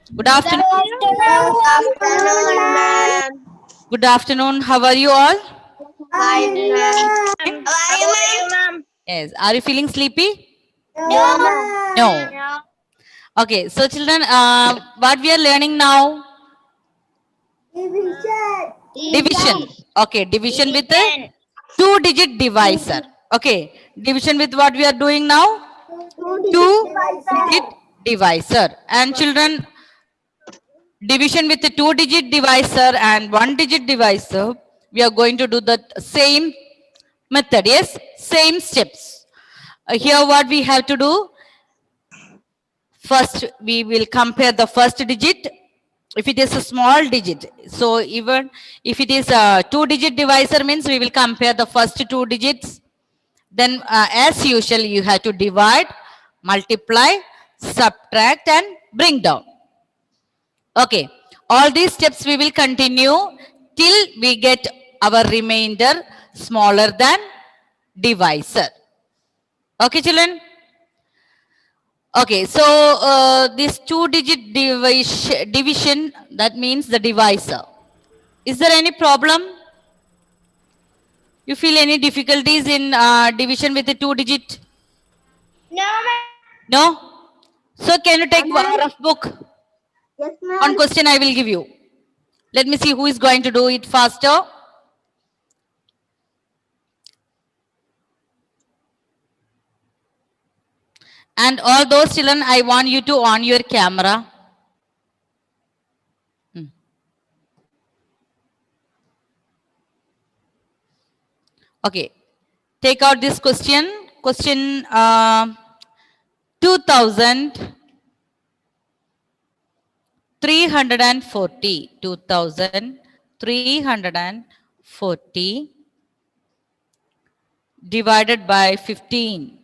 Good afternoon. Good afternoon, ma'am. Good afternoon. How are you all? Fine, ma'am. How are you, ma'am? Yes. Are you feeling sleepy? No, ma'am. No. No. Okay. So, children, what we are learning now? Division. Okay. Division with a Division. two-digit divisor. Okay. Division with what we are doing now? Two-digit divisor. And children, division with a two-digit divisor and one-digit divisor, we are going to do the same method. Yes, same steps. Here what we have to do, first we will compare the first digit. If it is a small digit, so even if it is a two-digit divisor, means we will compare the first two digits. Then as usual, you have to divide, multiply, subtract and bring down. Okay, all these steps we will continue till we get our remainder smaller than divisor. Okay, children. Okay, so this two-digit division, that means the divisor. Is there any problem? You feel any difficulties in division with a two-digit? No, ma'am. No? So can you take one rough book? Yes, One question I will give you. Let me see who is going to do it faster. And all those children, I want you to on your camera. Okay. Take out this question. Question 2340. 2340 divided by 15.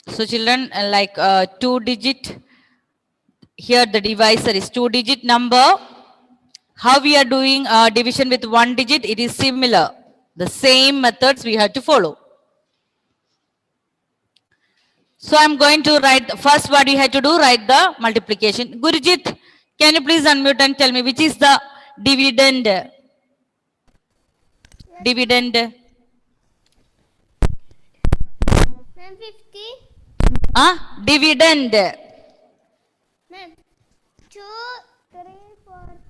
So children, like two digit, here the divisor is two digit number. How we are doing division with one digit, it is similar. The same methods we have to follow. So I'm going to write, first what you have to do, write the multiplication. Gurujit, can you please unmute and tell me which is the dividend? Dividend. Ma'am, 50. Dividend. Ma'am, 2340.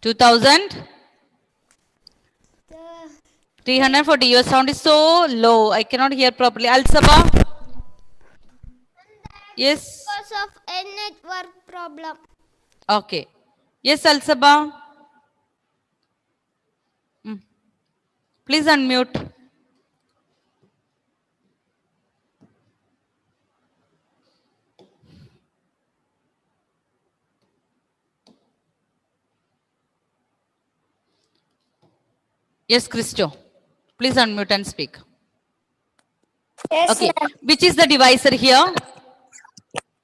2340. Your sound is so low. I cannot hear properly. Al-Sabah? Yes. Because of a network problem. Okay. Yes, Al-Sabah? Please unmute. Yes, Christo. Please unmute and speak. Yes, Okay. Which is the divisor here?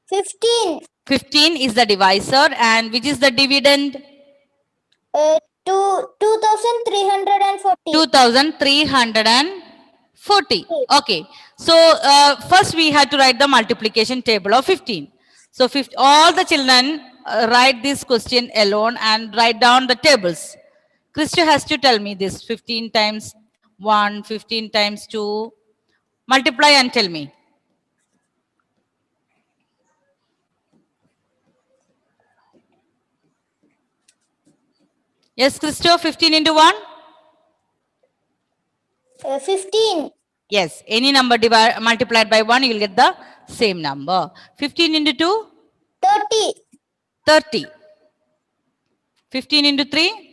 15. 15 is the divisor. And which is the dividend? 2340. 2340. Okay. So first we have to write the multiplication table of 15. So all the children write this question alone and write down the tables. Christo has to tell me this 15 times 1, 15 times 2. Multiply and tell me. Yes, Christo, 15 into 1? 15. Yes, any number multiplied by 1, you will get the same number. 15 into 2? 30. 30. 15 into 3?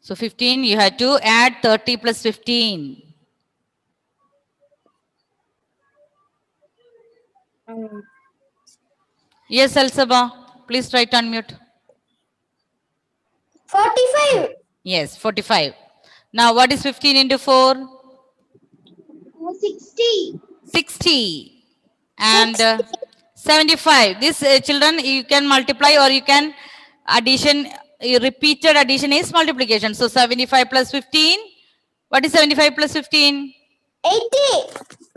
So 15, you have to add 30 plus 15. Yes, Al-Sabah, please try to unmute. 45. Yes, 45. Now what is 15 into 4? 60. 60. And 75. This children, you can multiply or you can addition, repeated addition is multiplication. So 75 plus 15, What is 75 plus 15? 80.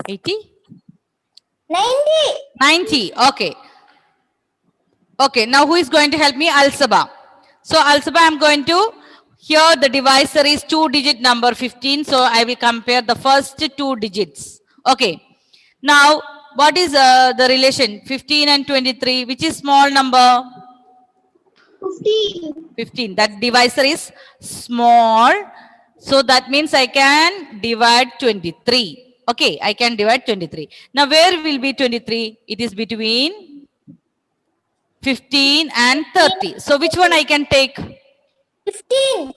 80? 90. 90. Okay. Okay. Now who is going to help me? Al-Sabah. So Al-Sabah, I'm going to, here the divisor is 2-digit number 15. So I will compare the first 2 digits. Okay. Now, what is the relation? 15 and 23. Which is small number? 15. 15. That divisor is small. So that means I can divide 23. Okay, I can divide 23. Now where will be 23? It is between 15 and 30. So which one I can take? 15.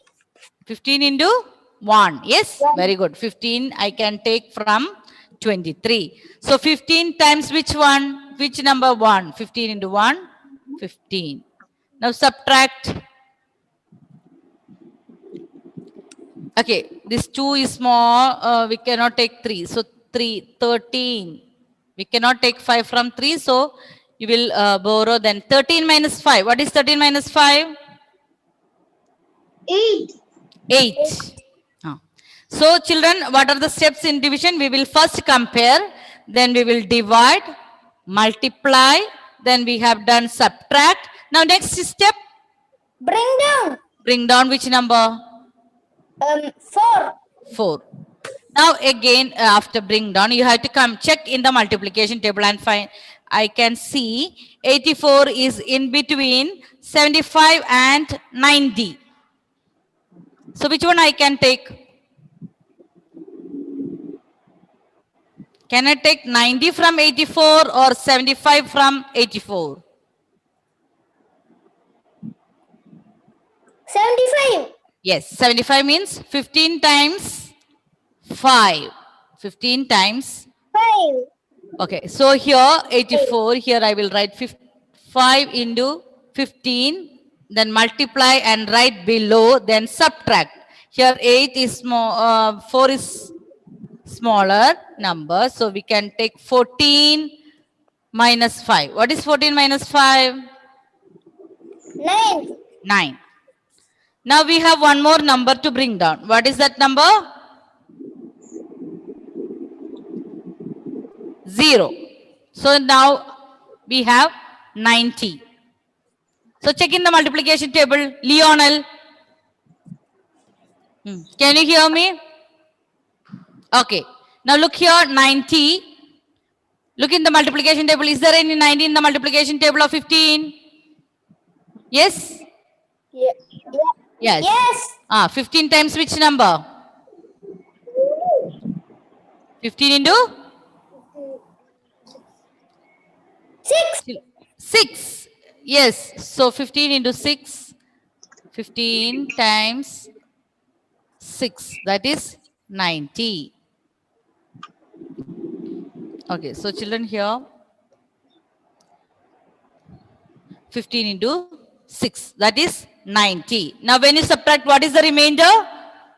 15 into 1. Yes, very good. 15 I can take from 23. So 15 times which one? Which number 1? 15 into 1? 15. Now subtract. Okay, this 2 is small. We cannot take 3. So 3, 13. We cannot take 5 from 3. So you will borrow then 13 minus 5. What is 13 minus 5? 8. 8. So children, what are the steps in division? We will first compare. Then we will divide, multiply. Then we have done subtract. Now next step. Bring down. Bring down which number? 4. 4. Now again, after bring down, you have to come check in the multiplication table and find. I can see 84 is in between 75 and 90. So which one I can take? Can I take 90 from 84 or 75 from 84? 75. Yes, 75 means 15 times 5. 15 times. 5. Okay, so here 84, here I will write 5 into 15, then multiply and write below, then subtract. Here 8 is small, 4 is smaller number, so we can take 14 minus 5. What is 14 minus 5? 9. 9. Now we have one more number to bring down. What is that number? 0. So now we have 90. So check in the multiplication table. Lionel. Can you hear me? Okay. Now look here, 90. Look in the multiplication table. Is there any 90 in the multiplication table of 15? Yes? Yeah. Yes. Yes. 15 times which number? 15 into? 6. 6. Yes. So 15 into 6. 15 times 6. That is 90. Okay. So children here. 15 into 6. That is 90. Now when you subtract, what is the remainder?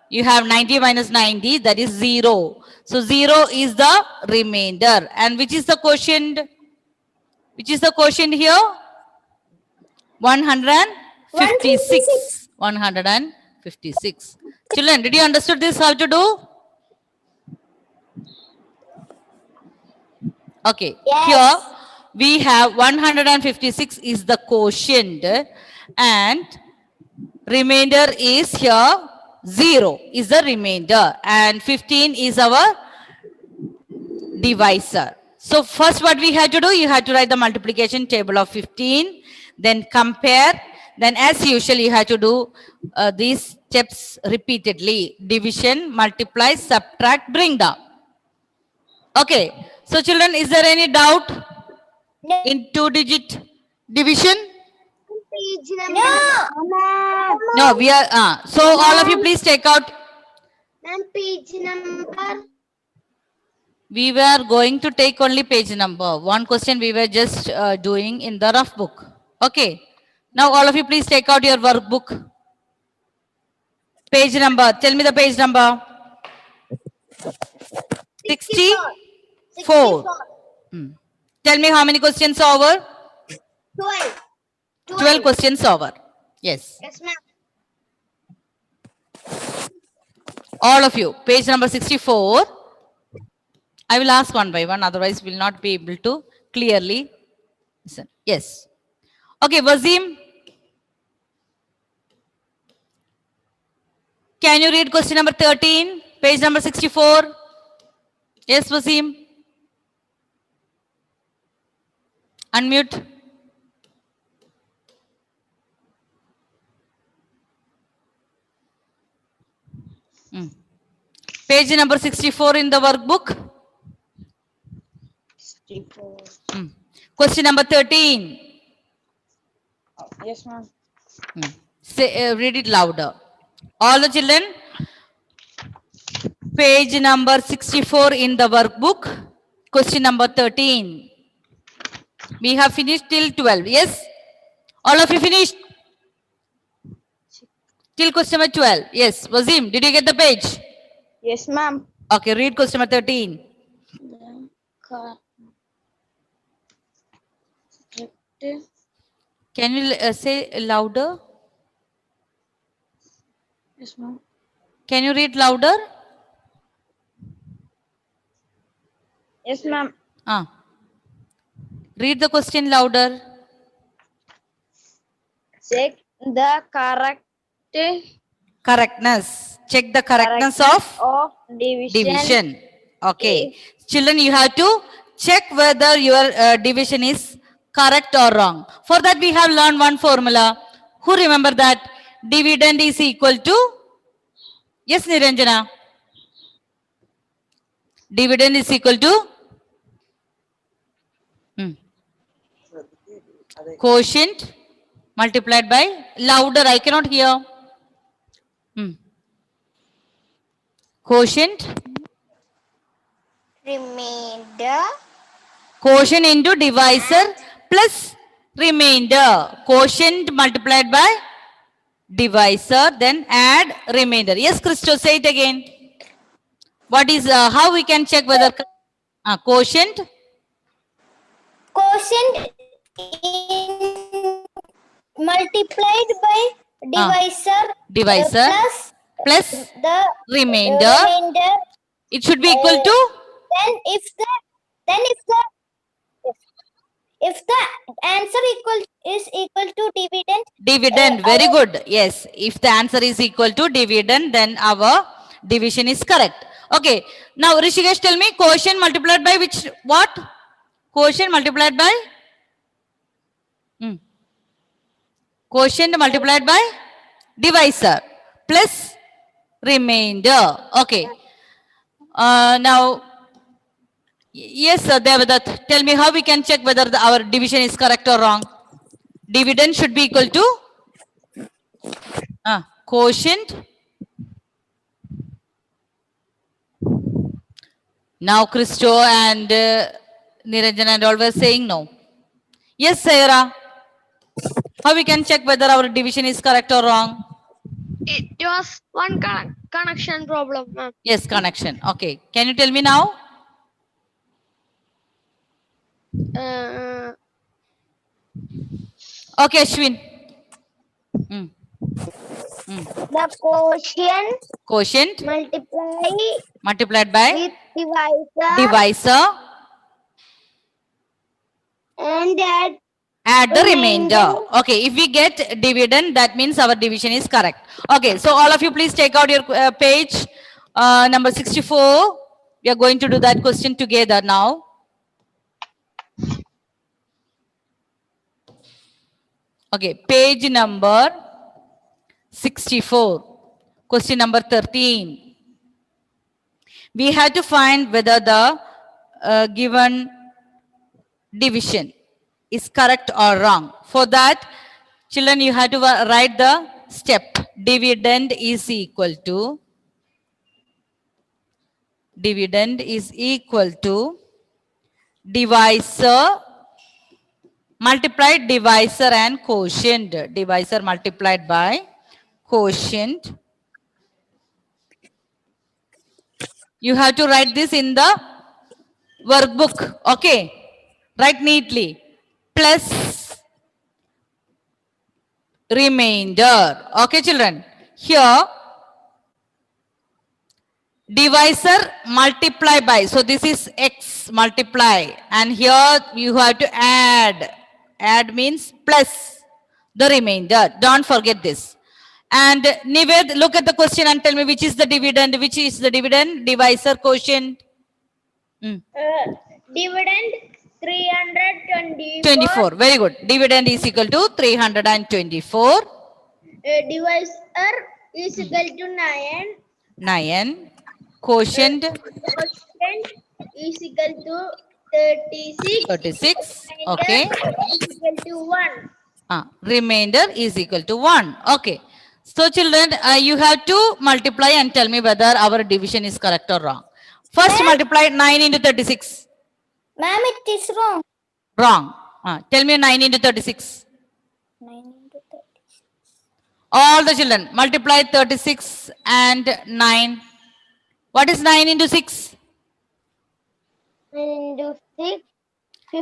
You have 90 minus 90. That is 0. So 0 is the remainder. And which is the quotient? Which is the quotient here? 156. 156. Children, did you understood this how to do? Okay. Yes. Here we have 156 is the quotient and remainder is here 0 is the remainder and 15 is our divisor. So first what we had to do, you had to write the multiplication table of 15, then compare, then as usual you have to do these steps repeatedly. Division, multiply, subtract, bring down. Okay. So children, is there any doubt in 2-digit division? No. No, we are, so all of you please take out. Page number. We were going to take only page number. One question we were just doing in the rough book. Okay. Now all of you please take out your workbook. Page number. Tell me the page number. 64. Tell me how many questions are over? 12. 12 questions over. Yes. Yes, ma'am. All of you, page number 64. I will ask one by one, otherwise we will not be able to clearly listen. Yes. Okay, Wazim, can you read question number 13, page number 64? Yes, Wazim. Unmute. Page number 64 in the workbook. 64. Question number 13. Yes, ma'am. Say, read it louder. All the children, page number 64 in the workbook. Question number 13. We have finished till 12. Yes? All of you finished? Till question number 12. Yes. Wazim, did you get the page? Yes, ma'am. Okay, read question number 13. Can you say louder? Yes, ma'am. Can you read louder? Yes, ma'am. Read the question louder. Check the Correctness. Check the correctness of division. Okay. Children, you have to check whether your division is correct or wrong. For that, we have learned one formula. Who remember that? Dividend is equal to? Yes, Niranjana. Dividend is equal to? Quotient multiplied by? Louder, I cannot hear. Quotient? remainder. Quotient into divisor plus remainder. Quotient multiplied by divisor, then add remainder. Yes, Christo, say it again. What is, how we can check whether quotient? Quotient multiplied by divisor, plus the remainder. It should be equal to? If the answer is equal to dividend. Dividend, very good. Yes, if the answer is equal to dividend, then our division is correct. Okay, now Rishikesh, tell me quotient multiplied by which, what? Quotient multiplied by? Quotient multiplied by divisor plus remainder. Okay. Now, yes, Devadat, tell me how we can check whether our division is correct or wrong. Dividend should be equal to quotient. Now, Christo and Niranjana and all were saying no. Yes, Sarah. How we can check whether our division is correct or wrong? It was one connection problem, ma'am. Yes, connection. Okay. Can you tell me now? Okay, Ashwin. The Quotient multiplied by with divisor and add the remainder. Okay, if we get dividend, that means our division is correct. Okay, so all of you please take out your page number 64. We are going to do that question together now. Okay, page number 64. Question number 13. We have to find whether the given division is correct or wrong. For that, children, you have to write the step. Dividend is equal to divisor multiplied divisor and quotient. Divisor multiplied by quotient. You have to write this in the workbook. Okay. Write neatly. Plus remainder. Okay, children. Here, divisor multiply by, so this is x multiply, and here you have to add means plus the remainder, don't forget this. And Nived, look at the question and tell me which is the dividend, divisor, quotient. Dividend 324. 24, very good. Dividend is equal to 324. Divisor is equal to 9. 9. Quotient Quotient is equal to 36. 36. Okay. Is equal to 1. Remainder is equal to 1. Okay. So children, you have to multiply and tell me whether our division is correct or wrong. First multiply 9 into 36. Ma'am, it is wrong. Wrong. Tell me 9 into 36. 9 into 36. All the children multiply 36 and 9. What is 9 into 6? 9 into 6.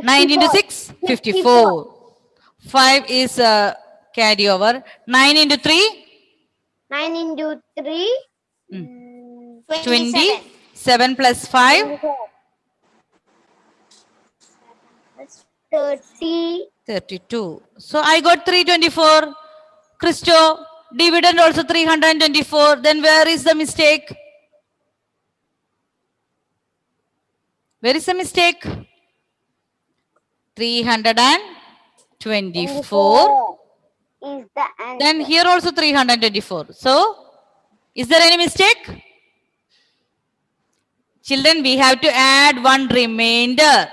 9 into 6? 54. 5 is carry over. 9 into 3? 9 into 3. 20. 7 plus 5? 30. 32. So I got 324. Christo, dividend also 324. Then where is the mistake? Where is the mistake? 324. Is the answer. Then here also 324. So, is there any mistake? Children, we have to add one remainder.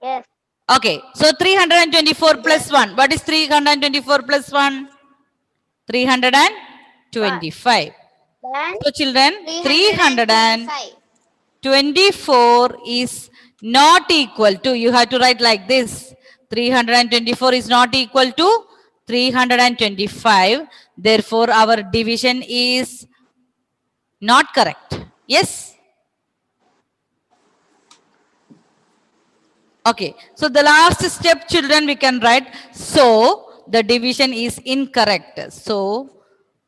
Yes. Okay, so 324 plus 1. What is 324 plus 1? 325. Then So children, 324 is not equal to, you have to write like this. 324 is not equal to 325. Therefore, our division is not correct. Yes? Okay, so the last step, children, we can write. So, the division is incorrect. So,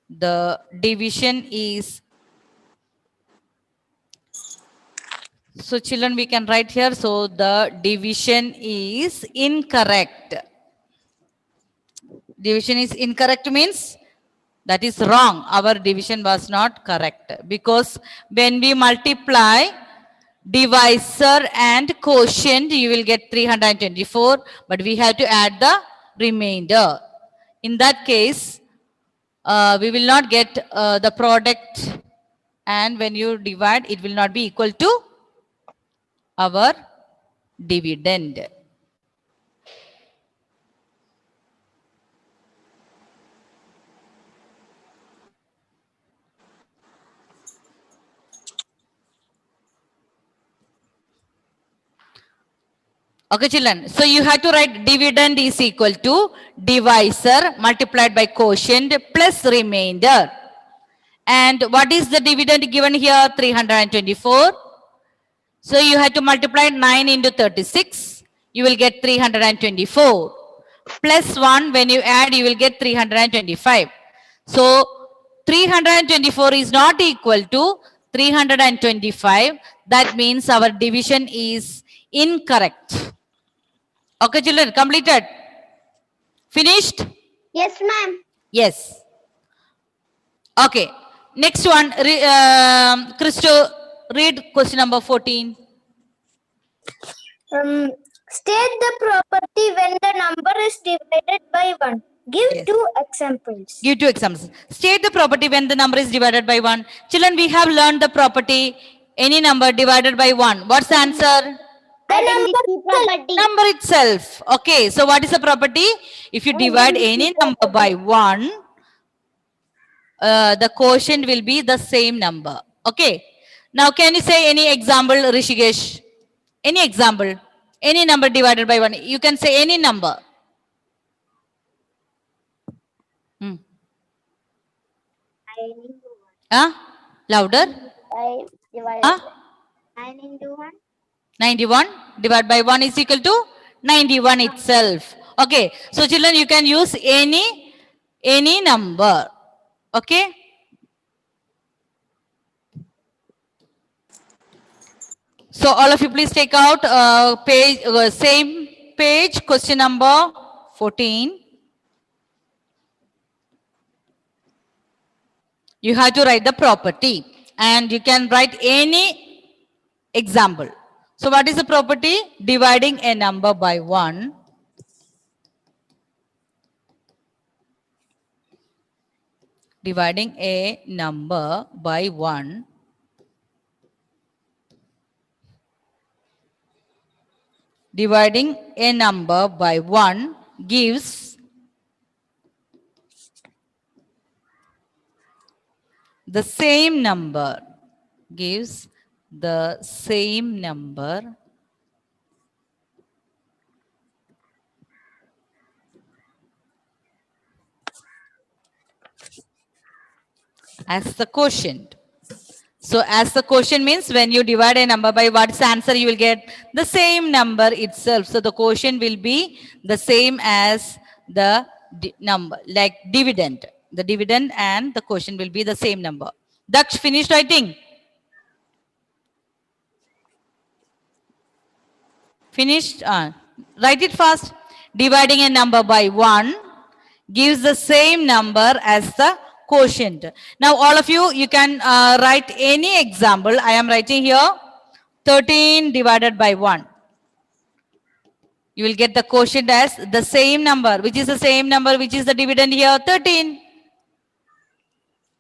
the division is, so children, we can write here. So, the division is incorrect. Division is incorrect means that is wrong. Our division was not correct. Because when we multiply divisor and quotient, you will get 324, but we have to add the remainder. In that case, we will not get the product, and when you divide, it will not be equal to our dividend. Okay, children. So you have to write dividend is equal to divisor multiplied by quotient plus remainder. And what is the dividend given here? 324. So you have to multiply 9 into 36. You will get 324. Plus 1, when you add, you will get 325. So 324 is not equal to 325. That means our division is incorrect. Okay, children, completed? Finished? Yes, ma'am. Yes. Okay. Next one, Christo, read question number 14. State the property when the number is divided by 1. Give Yes. 2 examples. Give 2 examples. State the property when the number is divided by 1. Children, we have learned the property any number divided by 1. What's the answer? Identity property. Number itself. Okay, so what is the property? If you divide any number by 1, the quotient will be the same number. Okay. Now, can you say any example, Rishikesh? Any example? Any number divided by 1. You can say any number. Louder. 9 into 1. 91 divided by 1 is equal to 91 itself. Okay. So, children, you can use any number. Okay. So all of you please take out same page, question number 14. You have to write the property and you can write any example. So what is the property? Dividing a number by 1. Dividing a number by 1 dividing a number by 1 gives the same number, gives the same number as the quotient. So as the quotient means when you divide a number by what's the answer, you will get the same number itself. So the quotient will be the same as the number, like dividend. The dividend and the quotient will be the same number. Daksh, finished writing? Finished? Write it fast. Dividing a number by 1 gives the same number as the quotient. Now all of you, you can write any example. I am writing here 13 divided by 1. You will get the quotient as the same number. Which is the same number? Which is the dividend here? 13.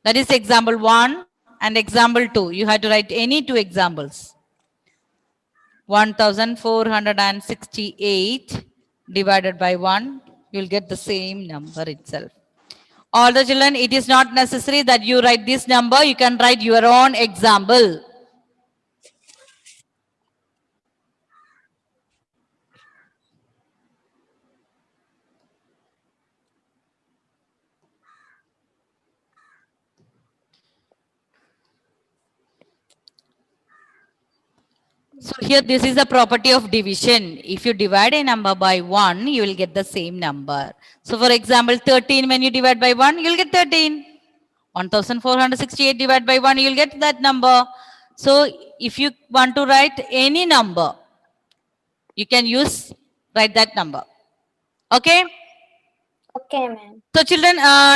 That is example 1 and example 2. You have to write any two examples. 1468 divided by 1. You will get the same number itself. All the children, it is not necessary that you write this number. You can write your own example. So here this is the property of division. If you divide a number by 1, you will get the same number. So for example, 13 when you divide by 1, you will get 13. 1468 divided by 1, you will get that number. So if you want to write any number, you can write that number. Okay? Okay, ma'am. So children,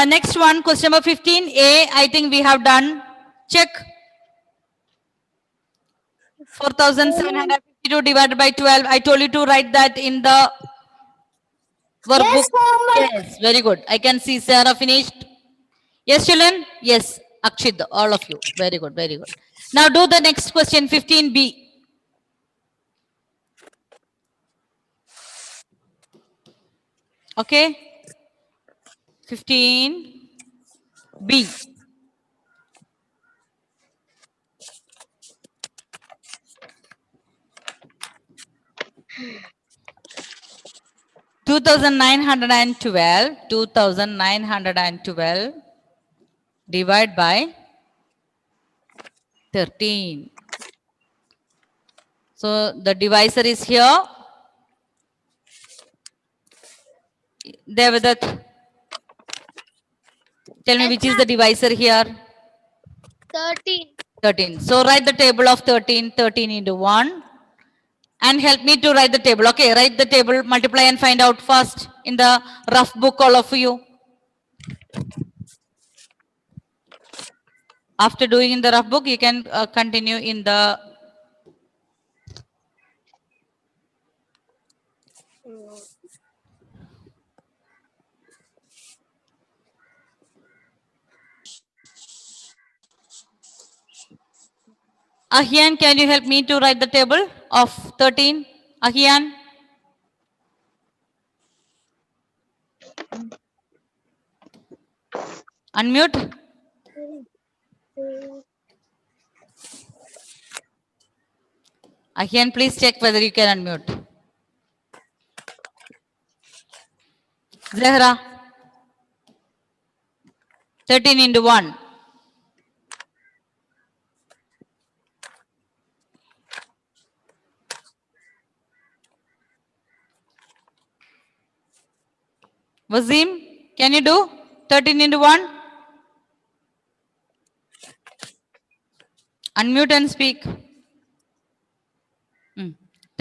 next one, question number 15A, I think we have done. Check. 4752 divided by 12. I told you to write that in the workbook. Yes, homework. Yes, very good. I can see Sarah finished. Yes, children? Yes, Akshit, all of you. Very good, very good. Now do the next question, 15B. Okay? 15B. Two thousand nine hundred and 2912 divide by 13. So the divisor is here. Devadat, tell me which is the divisor here? 13. 13. So write the table of 13, 13 into 1. And help me to write the table. Okay, write the table, multiply and find out first in the rough book, all of you. After doing in the rough book, you can continue in the... Ahian, can you help me to write the table of 13? Ahian? Unmute. Ahian, please check whether you can unmute. Zahra. 13 into 1. Wazim, can you do 13 into 1? Unmute and speak.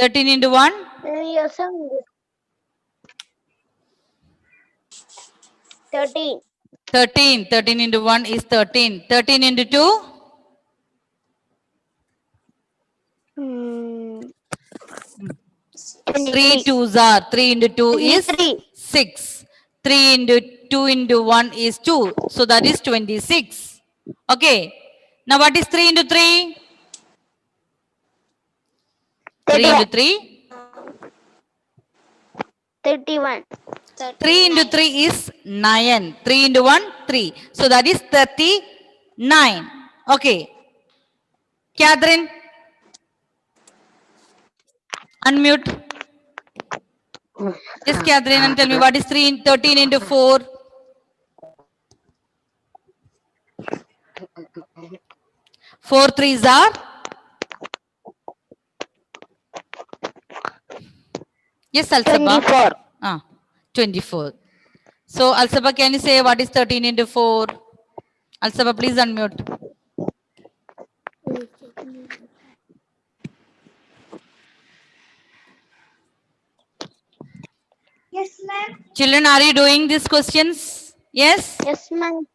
13 into 1? Yes, 13. 13. 13 into 1 is 13. 13 into 2? 3 twos are. 3 into 2 is 6. 3 into 2 into 1 is 2. So that is 26. Okay. Now what is 3 into 3? 3 into 3? 31. 3 into 3 is 9. 3 into 1, 3. So that is 39. Okay. Catherine, unmute. Yes, Catherine, and tell me what is 13 into 4? 4 threes are? Yes, Alsaba. 24. 24. So, Alsaba, can you say what is 13 into 4? Alsaba, please unmute. Yes, ma'am. Children, are you doing these questions? Yes? Yes, ma'am.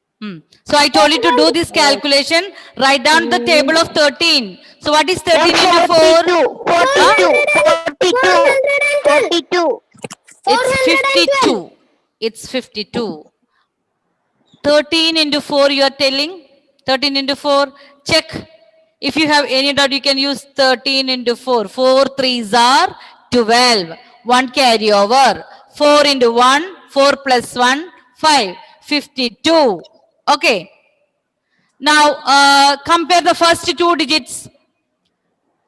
So, I told you to do this calculation. Write down the table of 13. So, what is 13 into 4? 42. It's 52. It's 52. 13 into 4 you are telling? 13 into 4. Check. If you have any doubt, you can use 13 into 4. 4 threes are 12. 1 carry over. 4 into 1. 4 plus 1. 5. 52. Okay. Now, compare the first two digits.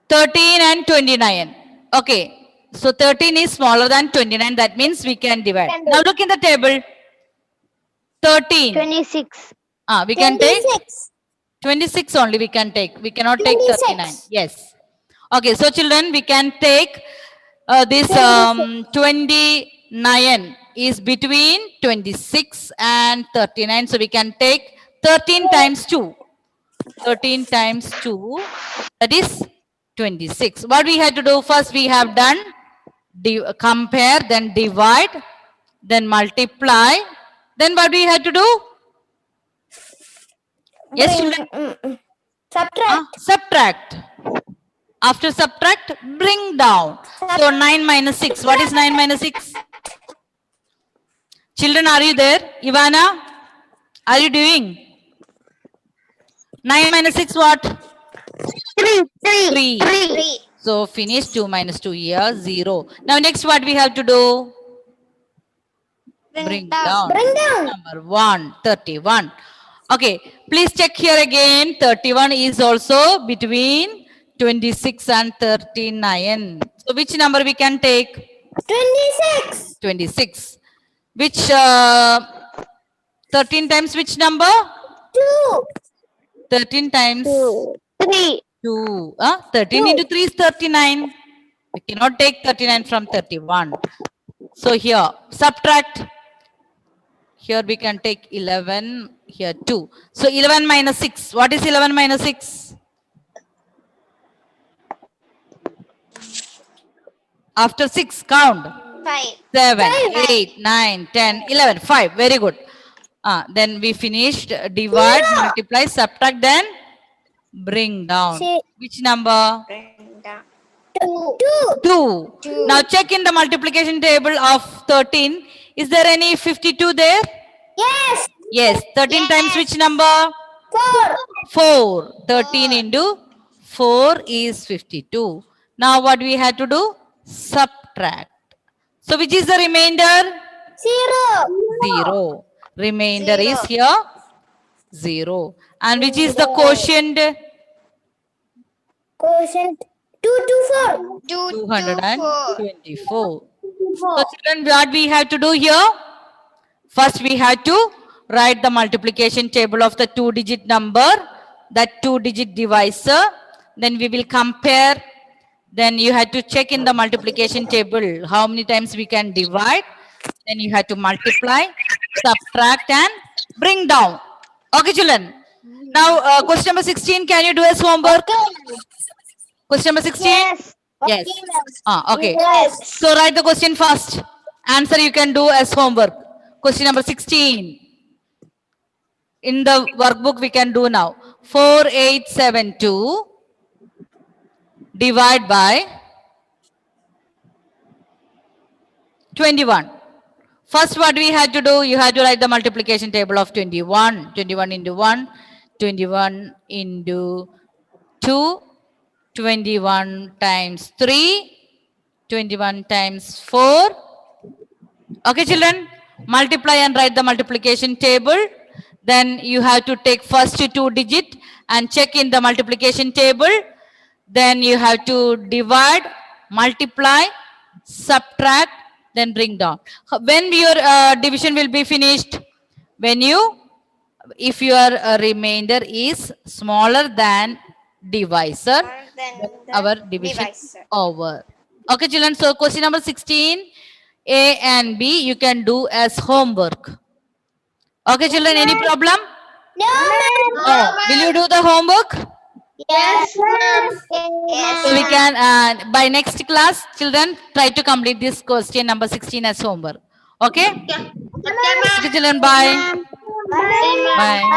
13 and 29. Okay. So, 13 is smaller than 29. That means we can divide. Now, look in the table. 13. 26. We can take 26. 26 only we can take. We cannot take 39. Yes. Okay. So, children, we can take this 29 is between 26 and 39. So, we can take 13 times 2. 13 times 2, that is 26. What we had to do first, we have done compare, then divide, then multiply. Then what we had to do? Yes, children? Subtract. Subtract. After subtract, bring down. So 9 minus 6. What is 9 minus 6? Children, are you there? Ivana, are you doing? 9 minus 6 what? 3. 3. So finish 2 minus 2 here, 0. Now next what we have to do? Bring down. Bring down. Number 1, 31. Okay, please check here again. 31 is also between 26 and 39. So which number we can take? 26. 26. Which 13 times which number? 2. 13 times 3. 2. 13 into 3 is 39. We cannot take 39 from 31. So here, subtract. Here we can take 11. Here 2. So 11 minus 6. What is 11 minus 6? After 6, count. 5. 7, 8, 9, 10, 11. 5. Very good. Then we finished. Divide, multiply, subtract, then bring down. See. Which number? 2. 2. Now check in the multiplication table of 13. Is there any 52 there? Yes. Yes. 13 times which number? 4. 4. 13 into 4 is 52. Now what we had to do? Subtract. So which is the remainder? 0. 0. Remainder is here 0. And which is the quotient? Quotient 2 to 4. 224. So children, what we have to do here? First we have to write the multiplication table of the 2-digit number, that 2-digit divisor. Then we will compare. Then you have to check in the multiplication table how many times we can divide. Then you have to multiply, subtract and bring down. Okay, children. Now question number 16, can you do as homework? Question number 16? Yes. Yes. Okay. Yes. So write the question first. Answer you can do as homework. Question number 16. In the workbook we can do now. 4872 divide by 21. First, what we had to do, you had to write the multiplication table of 21. 21 into 1, 21 into 2, 21 times 3, 21 times 4. Okay, children, multiply and write the multiplication table. Then you have to take first two digit and check in the multiplication table. Then you have to divide, multiply, subtract, then bring down. When your division will be finished? When you, if your remainder is smaller than divisor, then our division over. Okay, children. So question number 16, A and B, you can do as homework. Okay, children. Any problem? No, ma'am. No. Will you do the homework? Yes, ma'am. So we can, by next class, children, try to complete this question number 16 as homework. Okay? Okay, children. Bye. Bye. Bye.